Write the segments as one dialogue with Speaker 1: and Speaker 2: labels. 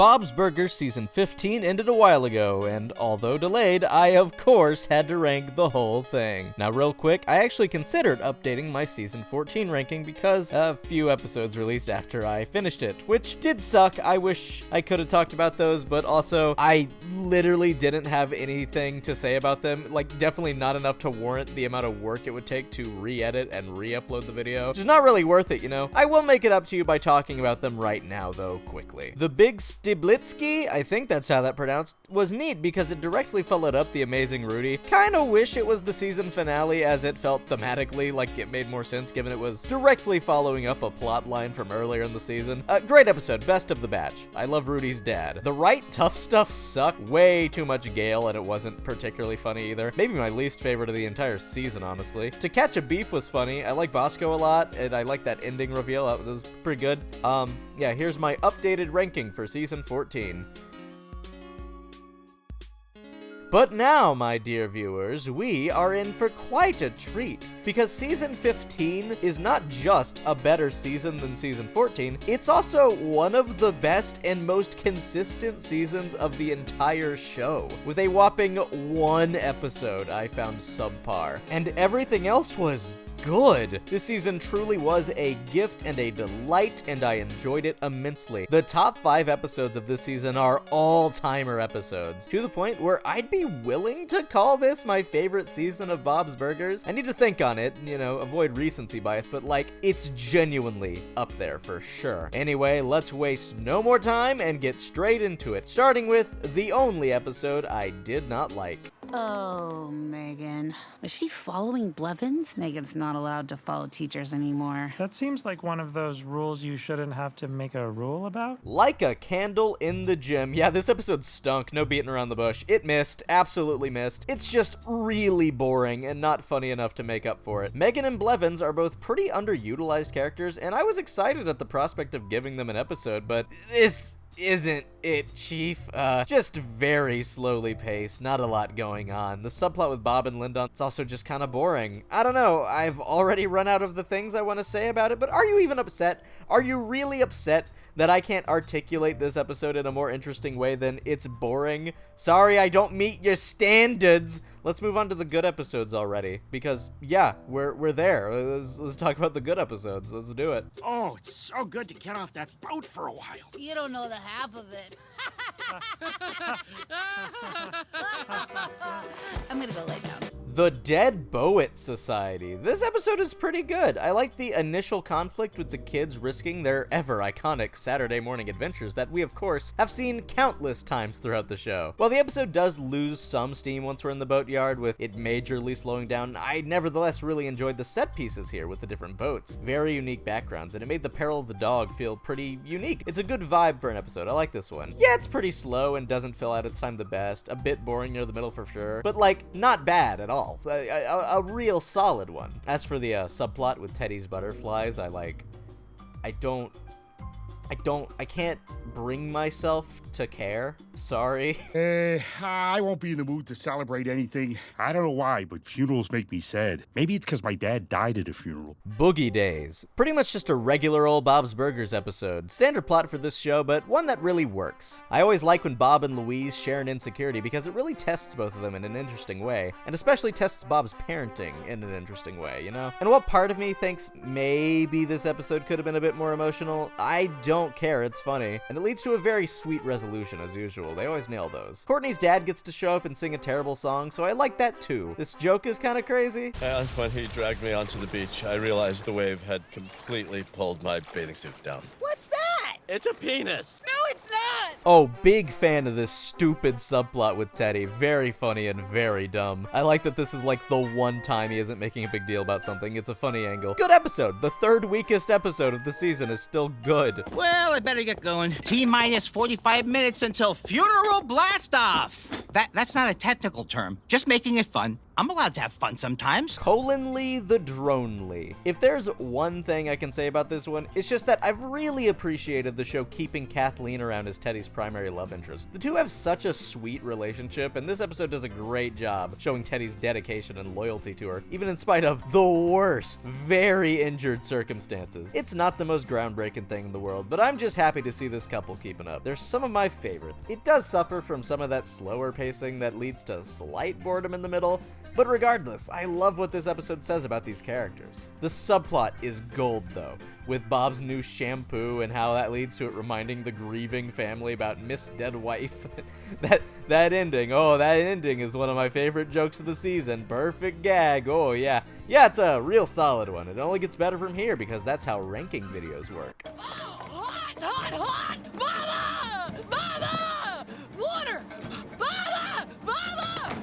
Speaker 1: Bob's Burgers Season 15 ended a while ago, and although delayed, I of course had to rank the whole thing. Now real quick, I actually considered updating my Season 14 ranking because a few episodes released after I finished it, which did suck. I wish I could have talked about those, but also I literally didn't have anything to say about them, like definitely not enough to warrant the amount of work it would take to re-edit and re-upload the video, which is not really worth it, you know? I will make it up to you by talking about them right now, though, quickly. The Big Stiblitsky, I think that's how that pronounced, was neat because it directly followed up The Amazing Rudy. Kinda wish it was the season finale, as it felt thematically like it made more sense given it was directly following up a plot line from earlier in the season. Great episode, best of the batch. I love Rudy's dad. The right tough stuff sucked. Way too much Gale, and it wasn't particularly funny either. Maybe my least favorite of the entire season, honestly. To Catch a Beef was funny. I like Bosco a lot, and I like that ending reveal. That was pretty good. Yeah, here's my updated ranking for Season 14. But now, my dear viewers, we are in for quite a treat, because Season 15 is not just a better season than Season 14, it's also one of the best and most consistent seasons of the entire show, with a whopping one episode I found subpar, and everything else was good. This season truly was a gift and a delight, and I enjoyed it immensely. The top 5 episodes of this season are all-timer episodes, to the point where I'd be willing to call this my favorite season of Bob's Burgers. I need to think on it, you know, avoid recency bias, but like, it's genuinely up there for sure. Anyway, let's waste no more time and get straight into it, starting with the only episode I did not like.
Speaker 2: Oh, Megan. Is she following Blevins? Megan's not allowed to follow teachers anymore.
Speaker 3: That seems like one of those rules you shouldn't have to make a rule about.
Speaker 1: Like a candle in the gym. Yeah, this episode stunk. No beating around the bush. It missed. Absolutely missed. It's just really boring and not funny enough to make up for it. Megan and Blevins are both pretty underutilized characters, and I was excited at the prospect of giving them an episode, but this isn't it, Chief. Just very slowly paced, not a lot going on. The subplot with Bob and Lyndon is also just kind of boring. I don't know, I've already run out of the things I want to say about it, but are you even upset? Are you really upset that I can't articulate this episode in a more interesting way than it's boring? Sorry, I don't meet your standards. Let's move on to the good episodes already, because yeah, we're there. Let's talk about the good episodes. Let's do it.
Speaker 4: Oh, it's so good to get off that boat for a while.
Speaker 5: You don't know the half of it.
Speaker 2: I'm gonna go lay down.
Speaker 1: The Dead Boet Society. This episode is pretty good. I like the initial conflict with the kids risking their ever iconic Saturday morning adventures that we, of course, have seen countless times throughout the show. While the episode does lose some steam once we're in the boatyard, with it majorly slowing down, I nevertheless really enjoyed the set pieces here with the different boats. Very unique backgrounds, and it made the peril of the dog feel pretty unique. It's a good vibe for an episode. I like this one. Yeah, it's pretty slow and doesn't fill out its time the best. A bit boring near the middle for sure, but like, not bad at all. So, a real solid one. As for the subplot with Teddy's butterflies, I can't bring myself to care. Sorry.
Speaker 4: I won't be in the mood to celebrate anything. I don't know why, but funerals make me sad. Maybe it's because my dad died at a funeral.
Speaker 1: Boogie Days. Pretty much just a regular old Bob's Burgers episode. Standard plot for this show, but one that really works. I always like when Bob and Louise share an insecurity because it really tests both of them in an interesting way, and especially tests Bob's parenting in an interesting way, you know? And what part of me thinks maybe this episode could have been a bit more emotional? I don't care, it's funny. And it leads to a very sweet resolution as usual. They always nail those. Courtney's dad gets to show up and sing a terrible song, so I like that too. This joke is kind of crazy.
Speaker 6: And when he dragged me onto the beach, I realized the wave had completely pulled my bathing suit down.
Speaker 5: What's that?
Speaker 6: It's a penis!
Speaker 5: No, it's not!
Speaker 1: Oh, big fan of this stupid subplot with Teddy. Very funny and very dumb. I like that this is like the one time he isn't making a big deal about something. It's a funny angle. Good episode. The third weakest episode of the season is still good.
Speaker 7: Well, I better get going. T-minus 45 minutes until funeral blast-off. That's not a technical term. Just making it fun. I'm allowed to have fun sometimes.
Speaker 1: Colinly the Dronely. If there's one thing I can say about this one, it's just that I've really appreciated the show keeping Kathleen around as Teddy's primary love interest. The two have such a sweet relationship, and this episode does a great job showing Teddy's dedication and loyalty to her, even in spite of the worst, very injured circumstances. It's not the most groundbreaking thing in the world, but I'm just happy to see this couple keeping up. They're some of my favorites. It does suffer from some of that slower pacing that leads to slight boredom in the middle, but regardless, I love what this episode says about these characters. The subplot is gold though, with Bob's new shampoo and how that leads to it reminding the grieving family about Miss Dead Wife. that ending is one of my favorite jokes of the season. Perfect gag. Oh yeah. Yeah, it's a real solid one. It only gets better from here because that's how ranking videos work.
Speaker 5: Oh, hot, hot, hot! Mama! Mama! Water! Mama! Mama!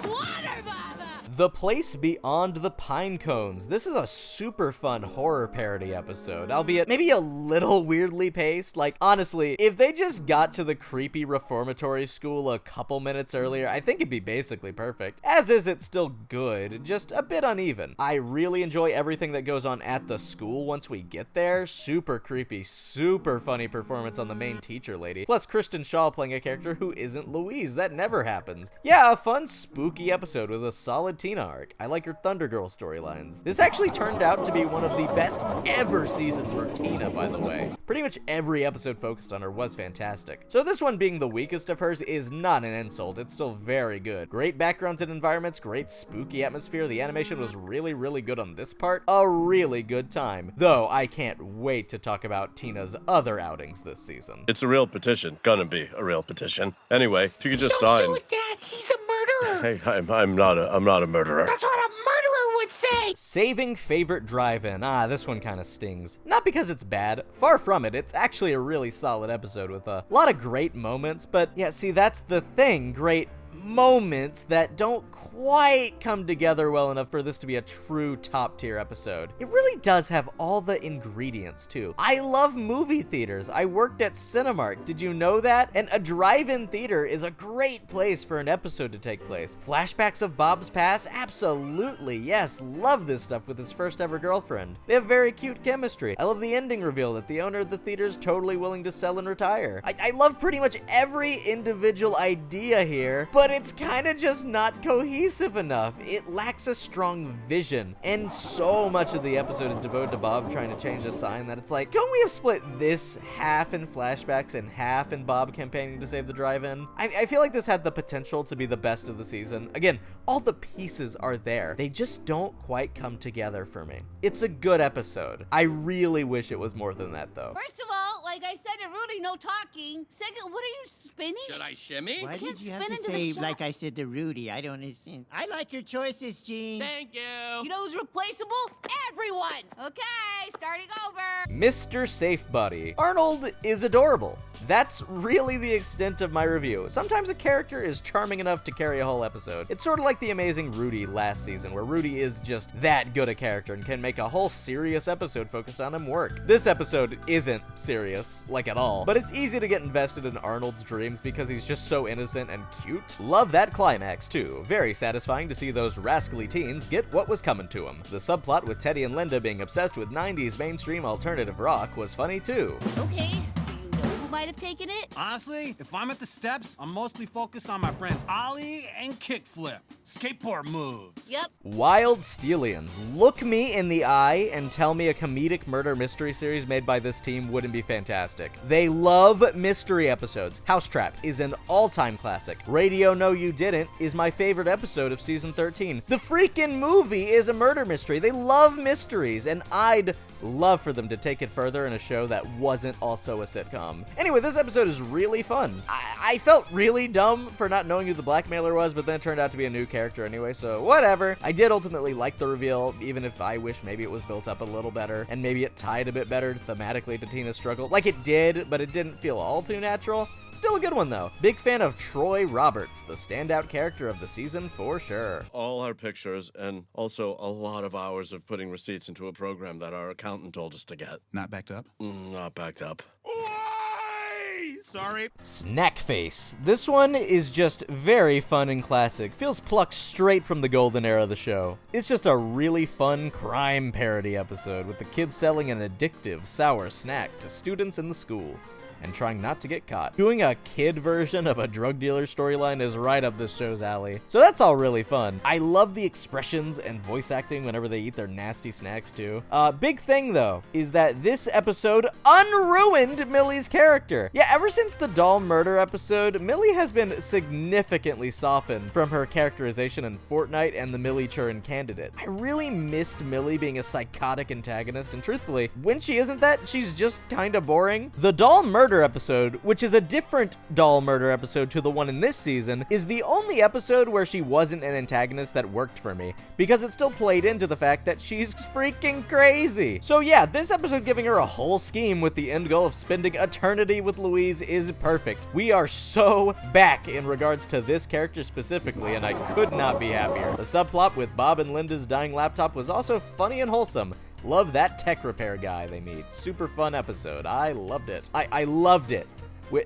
Speaker 5: Water, Mama!
Speaker 1: The Place Beyond the Pinecones. This is a super fun horror parody episode, albeit maybe a little weirdly paced. Like, honestly, if they just got to the creepy reformatory school a couple minutes earlier, I think it'd be basically perfect. As is, it's still good, just a bit uneven. I really enjoy everything that goes on at the school once we get there. Super creepy, super funny performance on the main teacher lady. Plus Kristen Shaw playing a character who isn't Louise. That never happens. Yeah, a fun, spooky episode with a solid Tina arc. I like her Thunder Girl storylines. This actually turned out to be one of the best ever seasons for Tina, by the way. Pretty much every episode focused on her was fantastic. So this one being the weakest of hers is not an insult. It's still very good. Great backgrounds and environments, great spooky atmosphere. The animation was really, really good on this part. A really good time. Though I can't wait to talk about Tina's other outings this season.
Speaker 6: It's a real petition. Gonna be a real petition. Anyway, if you could just sign.
Speaker 2: Don't do it, Dad. He's a murderer.
Speaker 6: Hey, I'm not a murderer.
Speaker 2: That's what a murderer would say.
Speaker 1: Saving Favorite Drive-In. This one kind of stings. Not because it's bad. Far from it. It's actually a really solid episode with a lot of great moments. But yeah, see, that's the thing. Great moments that don't quite come together well enough for this to be a true top tier episode. It really does have all the ingredients too. I love movie theaters. I worked at Cinemark. Did you know that? And a drive-in theater is a great place for an episode to take place. Flashbacks of Bob's past? Absolutely. Yes, love this stuff with his first ever girlfriend. They have very cute chemistry. I love the ending reveal that the owner of the theater is totally willing to sell and retire. I love pretty much every individual idea here, but it's kind of just not cohesive enough. It lacks a strong vision, and so much of the episode is devoted to Bob trying to change the sign that it's like, don't we have split this half in flashbacks and half in Bob campaigning to save the drive-in? I feel like this had the potential to be the best of the season. Again, all the pieces are there. They just don't quite come together for me. It's a good episode. I really wish it was more than that, though.
Speaker 5: First of all, like I said to Rudy, no talking. Second, what are you spinning?
Speaker 8: Should I shimmy?
Speaker 7: Why
Speaker 5: can't
Speaker 7: did you have
Speaker 5: spin
Speaker 7: to
Speaker 5: into the
Speaker 7: say,
Speaker 5: shot.
Speaker 7: like I said to Rudy? I don't understand. I like your choices, Gene.
Speaker 8: Thank you.
Speaker 5: You know who's replaceable? Everyone. Okay, starting over.
Speaker 1: Mr. Safebody. Arnold is adorable. That's really the extent of my review. Sometimes a character is charming enough to carry a whole episode. It's sort of like the amazing Rudy last season, where Rudy is just that good a character and can make a whole serious episode focused on him work. This episode isn't serious, like at all, but it's easy to get invested in Arnold's dreams because he's just so innocent and cute. Love that climax too. Very satisfying to see those rascally teens get what was coming to them. The subplot with Teddy and Linda being obsessed with 90s mainstream alternative rock was funny too.
Speaker 5: Okay, do you know who might have taken it?
Speaker 9: Honestly, if I'm at the steps, I'm mostly focused on my friends Ollie and Kickflip. Skateboard moves.
Speaker 5: Yep.
Speaker 1: Wild Stealians. Look me in the eye and tell me a comedic murder mystery series made by this team wouldn't be fantastic. They love mystery episodes. Housetrap is an all-time classic. Radio No You Didn't is my favorite episode of season 13. The freaking movie is a murder mystery. They love mysteries, and I'd love for them to take it further in a show that wasn't also a sitcom. Anyway, this episode is really fun. I felt really dumb for not knowing who the blackmailer was, but then it turned out to be a new character anyway, so whatever. I did ultimately like the reveal, even if I wish maybe it was built up a little better, and maybe it tied a bit better thematically to Tina's struggle. Like it did, but it didn't feel all too natural. Still a good one though. Big fan of Troy Roberts, the standout character of the season for sure.
Speaker 6: All our pictures and also a lot of hours of putting receipts into a program that our accountant told us to get.
Speaker 9: Not backed up?
Speaker 6: Not backed up.
Speaker 9: Lies! sorry.
Speaker 1: Snackface. This one is just very fun and classic. Feels plucked straight from the golden era of the show. It's just a really fun crime parody episode with the kids selling an addictive, sour snack to students in the school and trying not to get caught. Doing a kid version of a drug dealer storyline is right up this show's alley. So that's all really fun. I love the expressions and voice acting whenever they eat their nasty snacks too. Big thing though, is that this episode unruined Millie's character. Yeah, ever since the doll murder episode, Millie has been significantly softened from her characterization in Fortnite and the Millie Churn candidate. I really missed Millie being a psychotic antagonist, and truthfully, when she isn't that, she's just kinda boring. The doll murder episode, which is a different doll murder episode to the one in this season, is the only episode where she wasn't an antagonist that worked for me, because it still played into the fact that she's freaking crazy. So yeah, this episode giving her a whole scheme with the end goal of spending eternity with Louise is perfect. We are so back in regards to this character specifically, and I could not be happier. The subplot with Bob and Linda's dying laptop was also funny and wholesome. Love that tech repair guy they meet. Super fun episode. I loved it. I loved it.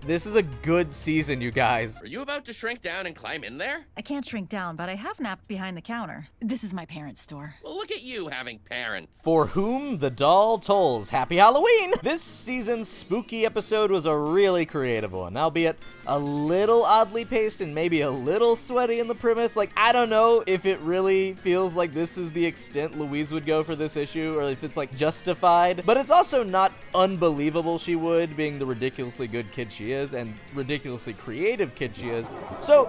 Speaker 1: This is a good season, you guys.
Speaker 8: Are you about to shrink down and climb in there?
Speaker 10: I can't shrink down, but I have napped behind the counter. This is my parents' store.
Speaker 8: Well, look at you having parents.
Speaker 1: For whom the doll tolls. Happy Halloween! This season's spooky episode was a really creative one, albeit a little oddly paced and maybe a little sweaty in the premise. Like, I don't know if it really feels like this is the extent Louise would go for this issue, or if it's like justified, but it's also not unbelievable she would, being the ridiculously good kid she is and ridiculously creative kid she is. So,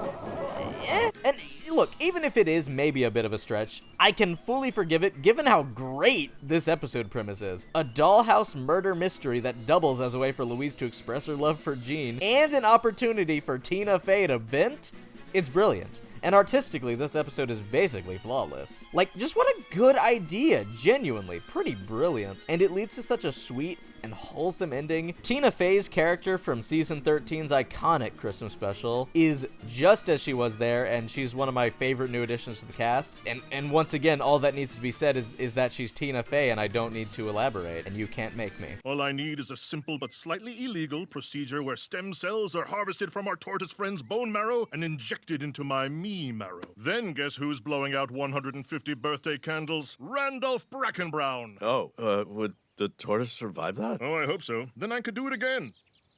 Speaker 1: and look, even if it is maybe a bit of a stretch, I can fully forgive it given how great this episode premise is. A dollhouse murder mystery that doubles as a way for Louise to express her love for Jean, and an opportunity for Tina Fey to vent. It's brilliant. And artistically, this episode is basically flawless. Like, just what a good idea, genuinely, pretty brilliant. And it leads to such a sweet and wholesome ending. Tina Fey's character from season 13's iconic Christmas special is just as she was there, and she's one of my favorite new additions to the cast. And once again, all that needs to be said is that she's Tina Fey, and I don't need to elaborate, and you can't make me.
Speaker 11: All I need is a simple but slightly illegal procedure where stem cells are harvested from our tortoise friend's bone marrow and injected into my me marrow. Then guess who's blowing out 150 birthday candles? Randolph Brackenbrown.
Speaker 6: Oh, would the tortoise survive that?
Speaker 11: Oh, I hope so. Then I could do it again.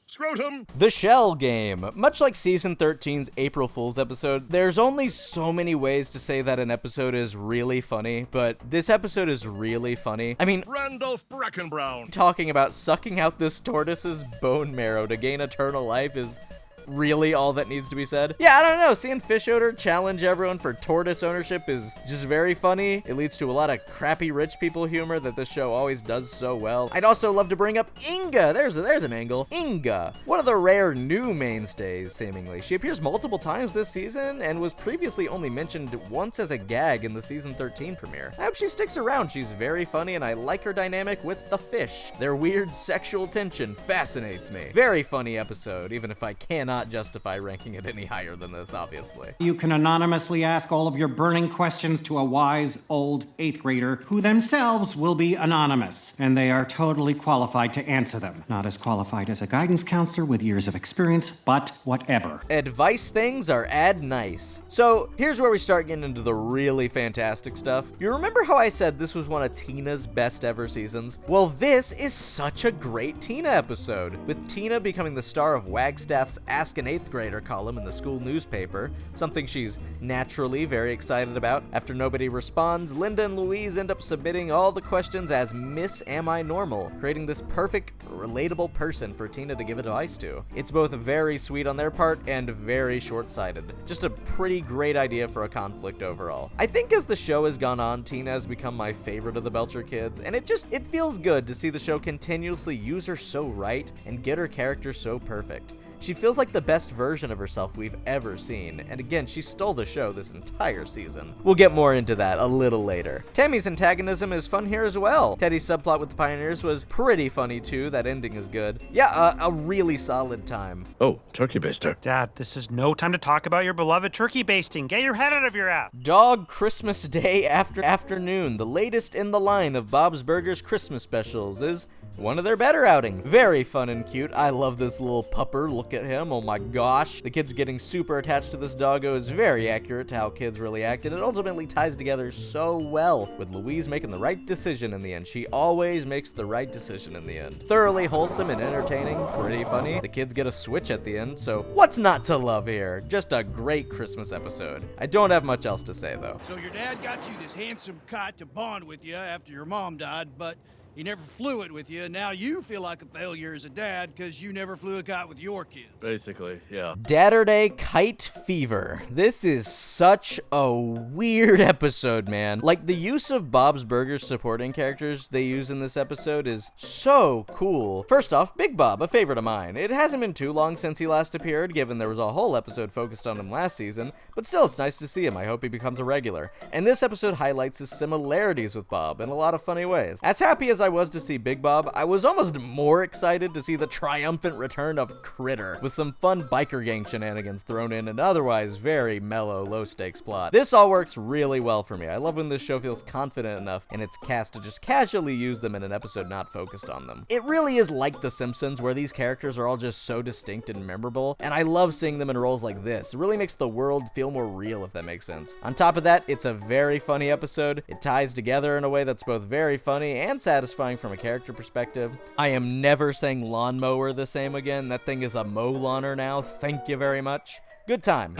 Speaker 11: Scrotum!
Speaker 1: The Shell Game. Much like season 13's April Fool's episode, there's only so many ways to say that an episode is really funny, but this episode is really funny. I mean,
Speaker 11: Randolph Brackenbrown.
Speaker 1: Talking about sucking out this tortoise's bone marrow to gain eternal life is really all that needs to be said. Yeah, I don't know. Seeing Fischoeder challenge everyone for tortoise ownership is just very funny. It leads to a lot of crappy rich people humor that this show always does so well. I'd also love to bring up Inga. There's an angle. Inga, one of the rare new mainstays, seemingly. She appears multiple times this season and was previously only mentioned once as a gag in the season 13 premiere. I hope she sticks around. She's very funny, and I like her dynamic with the fish. Their weird sexual tension fascinates me. Very funny episode, even if I cannot justify ranking it any higher than this, obviously.
Speaker 12: You can anonymously ask all of your burning questions to a wise, old 8th grader who themselves will be anonymous, and they are totally qualified to answer them. Not as qualified as a guidance counselor with years of experience, but whatever.
Speaker 1: Advice things are ad nice. So here's where we start getting into the really fantastic stuff. You remember how I said this was one of Tina's best ever seasons? Well, this is such a great Tina episode, with Tina becoming the star of Wagstaff's Ask an 8th grader column in the school newspaper, something she's naturally very excited about. After nobody responds, Linda and Louise end up submitting all the questions as Miss Am I Normal, creating this perfect, relatable person for Tina to give advice to. It's both very sweet on their part and very short-sighted. Just a pretty great idea for a conflict overall. I think as the show has gone on, Tina has become my favorite of the Belcher kids, and it feels good to see the show continuously use her so right and get her character so perfect. She feels like the best version of herself we've ever seen, and again, she stole the show this entire season. We'll get more into that a little later. Tammy's antagonism is fun here as well. Teddy's subplot with the Pioneers was pretty funny too, that ending is good. Yeah, a really solid time.
Speaker 6: Oh, turkey baster.
Speaker 3: Dad, this is no time to talk about your beloved turkey basting. Get your head out of your ass.
Speaker 1: Dog Christmas Day afternoon, the latest in the line of Bob's Burgers Christmas specials, is one of their better outings. Very fun and cute. I love this little pupper. Look at him. Oh my gosh. The kids getting super attached to this doggo is very accurate to how kids really act, and it ultimately ties together so well, with Louise making the right decision in the end. She always makes the right decision in the end. Thoroughly wholesome and entertaining, pretty funny. The kids get a switch at the end, so what's not to love here? Just a great Christmas episode. I don't have much else to say though.
Speaker 13: So your dad got you this handsome kite to bond with you after your mom died, but he never flew it with you, and now you feel like a failure as a dad because you never flew a kite with your kids.
Speaker 6: Basically, yeah.
Speaker 1: Dad-urday Kite Fever. This is such a weird episode, man. Like, the use of Bob's Burgers supporting characters they use in this episode is so cool. First off, Big Bob, a favorite of mine. It hasn't been too long since he last appeared, given there was a whole episode focused on him last season, but still, it's nice to see him. I hope he becomes a regular. And this episode highlights his similarities with Bob in a lot of funny ways. As happy as I was to see Big Bob, I was almost more excited to see the triumphant return of Critter, with some fun biker gang shenanigans thrown in an otherwise very mellow, low-stakes plot. This all works really well for me. I love when this show feels confident enough in its cast to just casually use them in an episode not focused on them. It really is like The Simpsons, where these characters are all just so distinct and memorable, and I love seeing them in roles like this. It really makes the world feel more real, if that makes sense. On top of that, it's a very funny episode. It ties together in a way that's both very funny and satisfying from a character perspective. I am never saying lawnmower the same again. That thing is a mow lawner now. Thank you very much. Good time.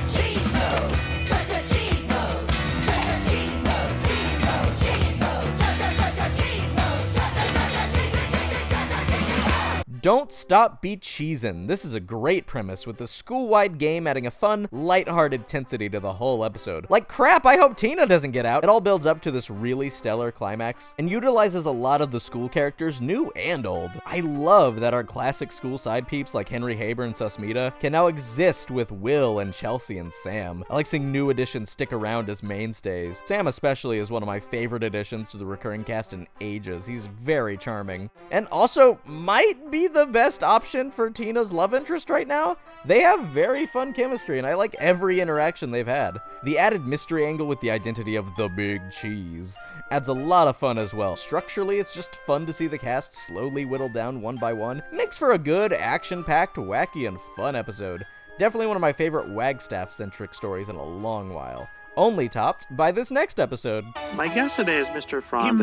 Speaker 1: Don't Stop Be-cheesin. This is a great premise, with the school-wide game adding a fun, lighthearted intensity to the whole episode. Like crap, I hope Tina doesn't get out. It all builds up to this really stellar climax, and utilizes a lot of the school characters, new and old. I love that our classic school side peeps like Henry Haber and Susmita can now exist with Will and Chelsea and Sam. I like seeing new additions stick around as mainstays. Sam especially is one of my favorite additions to the recurring cast in ages. He's very charming. And also might be the best option for Tina's love interest right now. They have very fun chemistry, and I like every interaction they've had. The added mystery angle with the identity of the Big Cheese adds a lot of fun as well. Structurally, it's just fun to see the cast slowly whittled down one by one. Makes for a good, action-packed, wacky, and fun episode. Definitely one of my favorite Wagstaff-centric stories in a long while. Only topped by this next episode.
Speaker 14: My guess today is Mr. Frond.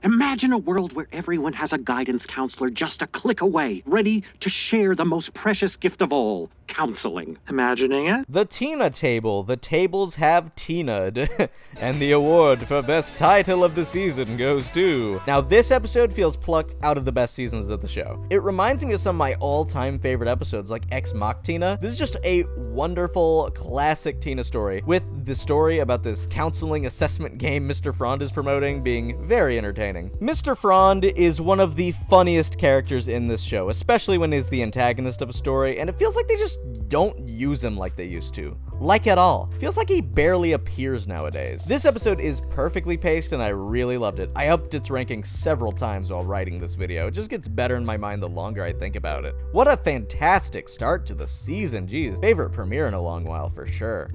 Speaker 12: Imagine a world where everyone has a guidance counselor just a click away, ready to share the most precious gift of all, counseling.
Speaker 14: Imagining it?
Speaker 1: The Tina Table. The tables have Tina'd. And the award for best title of the season goes to... Now, this episode feels plucked out of the best seasons of the show. It reminds me of some of my all-time favorite episodes, like Ex Mach-Tina. This is just a wonderful, classic Tina story, with the story about this counseling assessment game Mr. Frond is promoting being very entertaining. Mr. Frond is one of the funniest characters in this show, especially when he's the antagonist of a story, and it feels like they just don't use him like they used to. Like at all. Feels like he barely appears nowadays. This episode is perfectly paced and I really loved it. I upped its ranking several times while writing this video. It just gets better in my mind the longer I think about it. What a fantastic start to the season. Geez, favorite premiere in a long while for sure.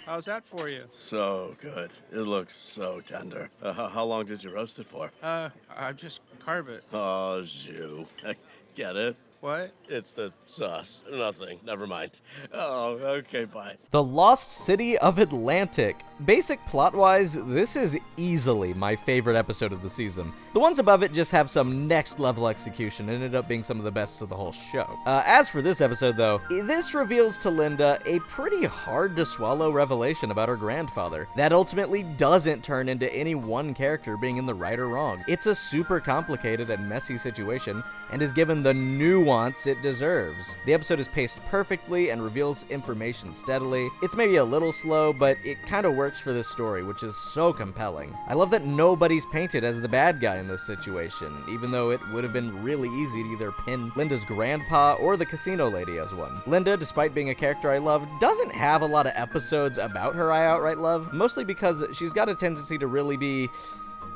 Speaker 13: How's that for you?
Speaker 6: So good. It looks so tender. How long did you roast it for?
Speaker 13: I just carve it.
Speaker 6: Oh, Jew. Get it?
Speaker 13: What?
Speaker 6: It's the sauce. Nothing. Never mind. Oh, okay, bye.
Speaker 1: The Lost City of Atlantic. Basic plot-wise, this is easily my favorite episode of the season. The ones above it just have some next-level execution and ended up being some of the best of the whole show. As for this episode, though, this reveals to Linda a pretty hard-to-swallow revelation about her grandfather that ultimately doesn't turn into any one character being in the right or wrong. It's a super complicated and messy situation and is given the nuance it deserves. The episode is paced perfectly and reveals information steadily. It's maybe a little slow, but it kind of works for this story, which is so compelling. I love that nobody's painted as the bad guy in this situation, even though it would have been really easy to either pin Linda's grandpa or the casino lady as one. Linda, despite being a character I love, doesn't have a lot of episodes about her I outright love, mostly because she's got a tendency to really be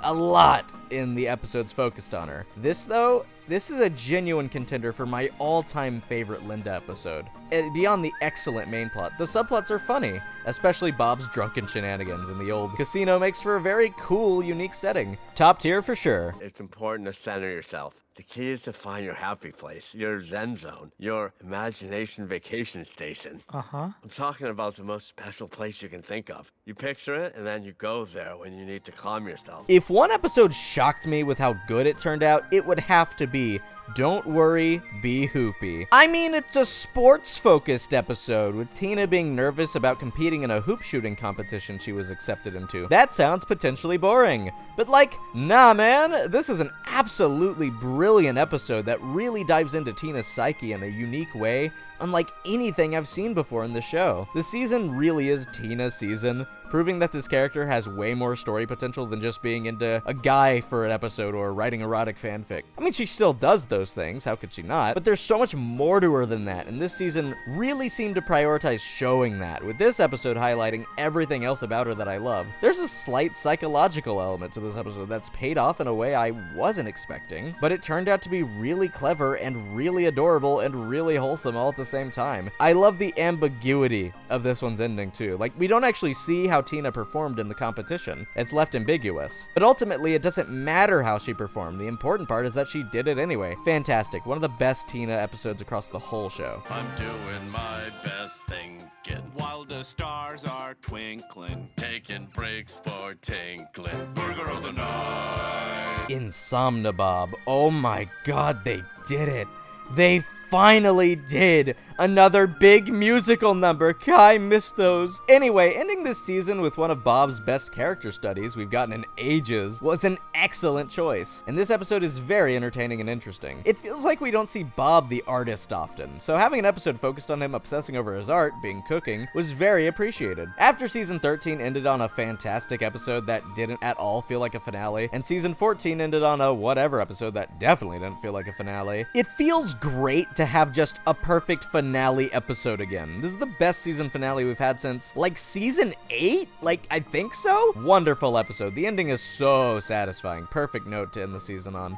Speaker 1: a lot in the episodes focused on her. This, though, This is a genuine contender for my all-time favorite Linda episode. Beyond the excellent main plot, the subplots are funny, especially Bob's drunken shenanigans in the old casino makes for a very cool, unique setting. Top tier for sure.
Speaker 6: It's important to center yourself. The key is to find your happy place, your zen zone, your imagination vacation station.
Speaker 14: Uh-huh.
Speaker 6: I'm talking about the most special place you can think of. You picture it, and then you go there when you need to calm yourself.
Speaker 1: If one episode shocked me with how good it turned out, it would have to be Don't Worry, Be Hoopy. I mean, it's a sports-focused episode, with Tina being nervous about competing in a hoop shooting competition she was accepted into. That sounds potentially boring. But nah man, this is an absolutely brilliant episode that really dives into Tina's psyche in a unique way, unlike anything I've seen before in the show. The season really is Tina's season, proving that this character has way more story potential than just being into a guy for an episode or writing erotic fanfic. I mean, she still does those things, how could she not? But there's so much more to her than that, and this season really seemed to prioritize showing that, with this episode highlighting everything else about her that I love. There's a slight psychological element to this episode that's paid off in a way I wasn't expecting, but it turned out to be really clever and really adorable and really wholesome all at the same time. I love the ambiguity of this one's ending too. We don't actually see how Tina performed in the competition. It's left ambiguous. But ultimately, it doesn't matter how she performed. The important part is that she did it anyway. Fantastic. One of the best Tina episodes across the whole show.
Speaker 8: I'm doing my best thinking while the stars are twinkling, taking breaks for tinkling. Burger of the night.
Speaker 1: InsomniBob. Oh my god, they did it. They finally did another big musical number. I missed those. Anyway, ending this season with one of Bob's best character studies we've gotten in ages was an excellent choice, and this episode is very entertaining and interesting. It feels like we don't see Bob the artist often, so having an episode focused on him obsessing over his art, being cooking, was very appreciated. After season 13 ended on a fantastic episode that didn't at all feel like a finale, and season 14 ended on a whatever episode that definitely didn't feel like a finale, it feels great to have just a perfect finale episode again. This is the best season finale we've had since, season 8? I think so? Wonderful episode. The ending is so satisfying. Perfect note to end the season on.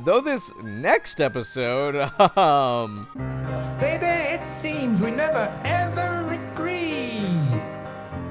Speaker 1: Though this next episode,
Speaker 15: Baby, it seems we never ever agree.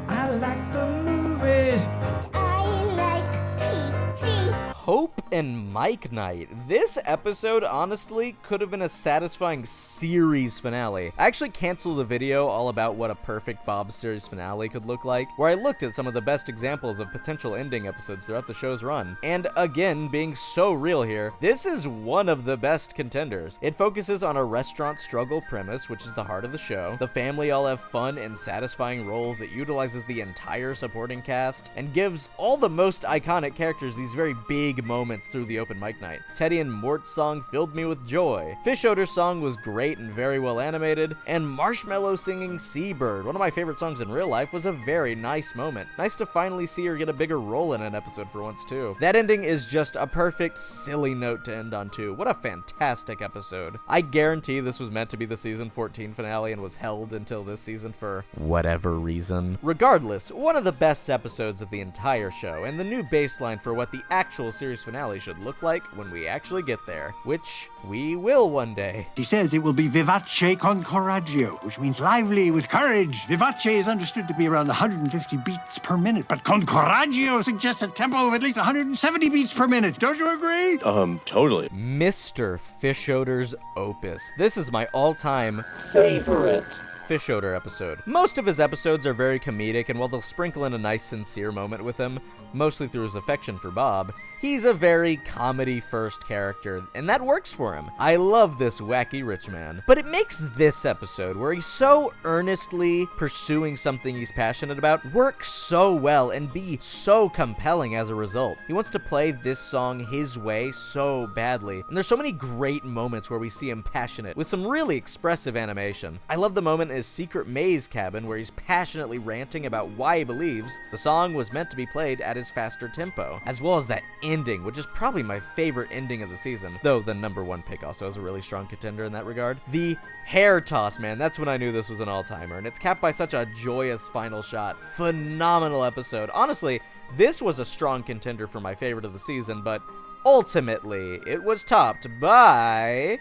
Speaker 15: I like the movies, and I like TV.
Speaker 1: Hope and Mike Night. This episode, honestly, could have been a satisfying series finale. I actually canceled a video all about what a perfect Bob series finale could look like, where I looked at some of the best examples of potential ending episodes throughout the show's run. And again, being so real here, this is one of the best contenders. It focuses on a restaurant struggle premise, which is the heart of the show. The family all have fun and satisfying roles. It utilizes the entire supporting cast and gives all the most iconic characters these very big moments through the open mic night. Teddy and Mort's song filled me with joy. Fischoeder's song was great and very well animated, and Marshmallow singing Seabird, one of my favorite songs in real life, was a very nice moment. Nice to finally see her get a bigger role in an episode for once too. That ending is just a perfect, silly note to end on too. What a fantastic episode. I guarantee this was meant to be the season 14 finale and was held until this season for whatever reason. Regardless, one of the best episodes of the entire show, and the new baseline for what the actual series finale should look like when we actually get there, which we will one day.
Speaker 16: He says it will be vivace con coraggio, which means lively with courage. Vivace is understood to be around 150 beats per minute, but con coraggio suggests a tempo of at least 170 beats per minute. Don't you agree?
Speaker 6: Totally.
Speaker 1: Mr. Fischoeder's Opus. This is my all-time
Speaker 15: favorite
Speaker 1: Fischoeder episode. Most of his episodes are very comedic, and while they'll sprinkle in a nice sincere moment with him, mostly through his affection for Bob, he's a very comedy-first character, and that works for him. I love this wacky rich man. But it makes this episode, where he's so earnestly pursuing something he's passionate about, work so well and be so compelling as a result. He wants to play this song his way so badly, and there's so many great moments where we see him passionate, with some really expressive animation. I love the moment in his secret maze cabin where he's passionately ranting about why he believes the song was meant to be played at his faster tempo, as well as that ending, which is probably my favorite ending of the season, though the number one pick also has a really strong contender in that regard. The hair toss, man, that's when I knew this was an all-timer, and it's capped by such a joyous final shot. Phenomenal episode. Honestly, this was a strong contender for my favorite of the season, but ultimately, it was topped by...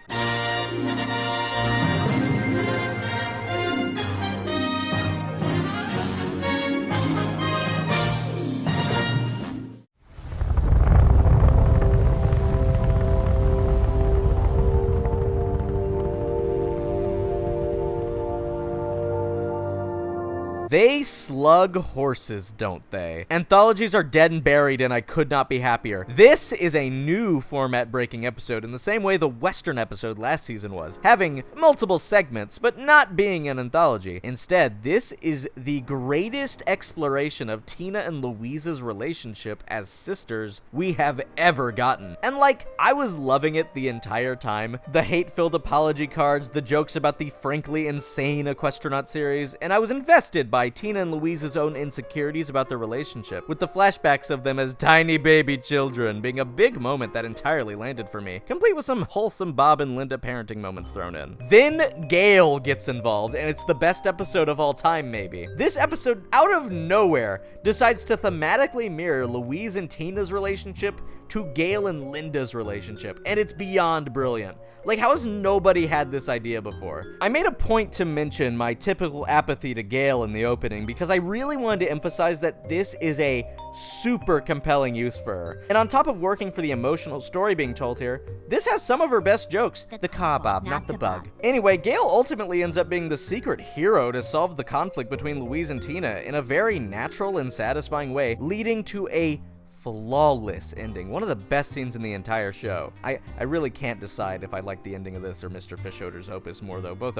Speaker 1: They slug horses, don't they? Anthologies are dead and buried, and I could not be happier. This is a new format-breaking episode in the same way the Western episode last season was, having multiple segments, but not being an anthology. Instead, this is the greatest exploration of Tina and Louise's relationship as sisters we have ever gotten. And like, I was loving it the entire time. The hate-filled apology cards, the jokes about the frankly insane Equestronaut series, and I was invested by Tina and Louise's own insecurities about their relationship, with the flashbacks of them as tiny baby children being a big moment that entirely landed for me, complete with some wholesome Bob and Linda parenting moments thrown in. Then Gale gets involved, and it's the best episode of all time, maybe. This episode, out of nowhere, decides to thematically mirror Louise and Tina's relationship to Gale and Linda's relationship, and it's beyond brilliant. Like, how has nobody had this idea before? I made a point to mention my typical apathy to Gale in the opening because I really wanted to emphasize that this is a super compelling use for her. And on top of working for the emotional story being told here, this has some of her best jokes. The car, Bob, not the bug. Anyway, Gale ultimately ends up being the secret hero to solve the conflict between Louise and Tina in a very natural and satisfying way, leading to a flawless ending. One of the best scenes in the entire show. I really can't decide if I like the ending of this or Mr. Fischoeder's Opus more, though. Both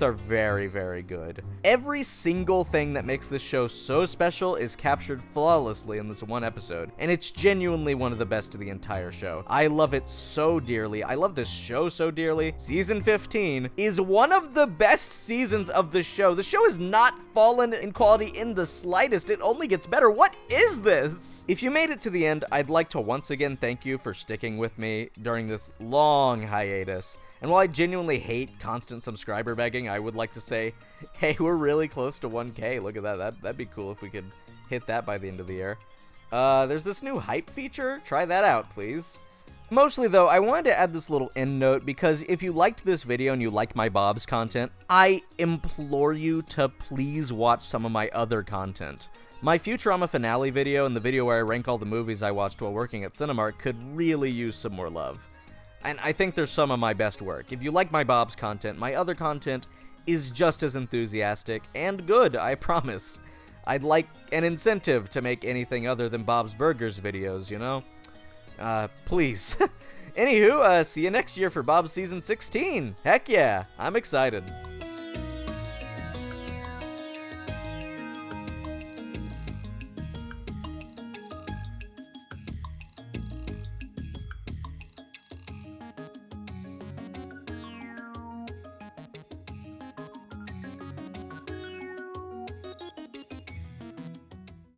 Speaker 1: are very, very good. Every single thing that makes this show so special is captured flawlessly in this one episode, and it's genuinely one of the best of the entire show. I love it so dearly. I love this show so dearly. Season 15 is one of the best seasons of the show. The show has not fallen in quality in the slightest. It only gets better. What is this? If you made it to the end, I'd like to once again thank you for sticking with me during this long hiatus. And while I genuinely hate constant subscriber begging, I would like to say, hey, we're really close to 1K. Look at that. That'd be cool if we could hit that by the end of the year. There's this new hype feature. Try that out, please. Mostly, though, I wanted to add this little end note because if you liked this video and you like my Bob's content, I implore you to please watch some of my other content. My Futurama finale video and the video where I rank all the movies I watched while working at Cinemark could really use some more love. And I think there's some of my best work. If you like my Bob's content, my other content is just as enthusiastic and good, I promise. I'd like an incentive to make anything other than Bob's Burgers videos, you know? Please. Anywho, see you next year for Bob's Season 16. Heck yeah, I'm excited.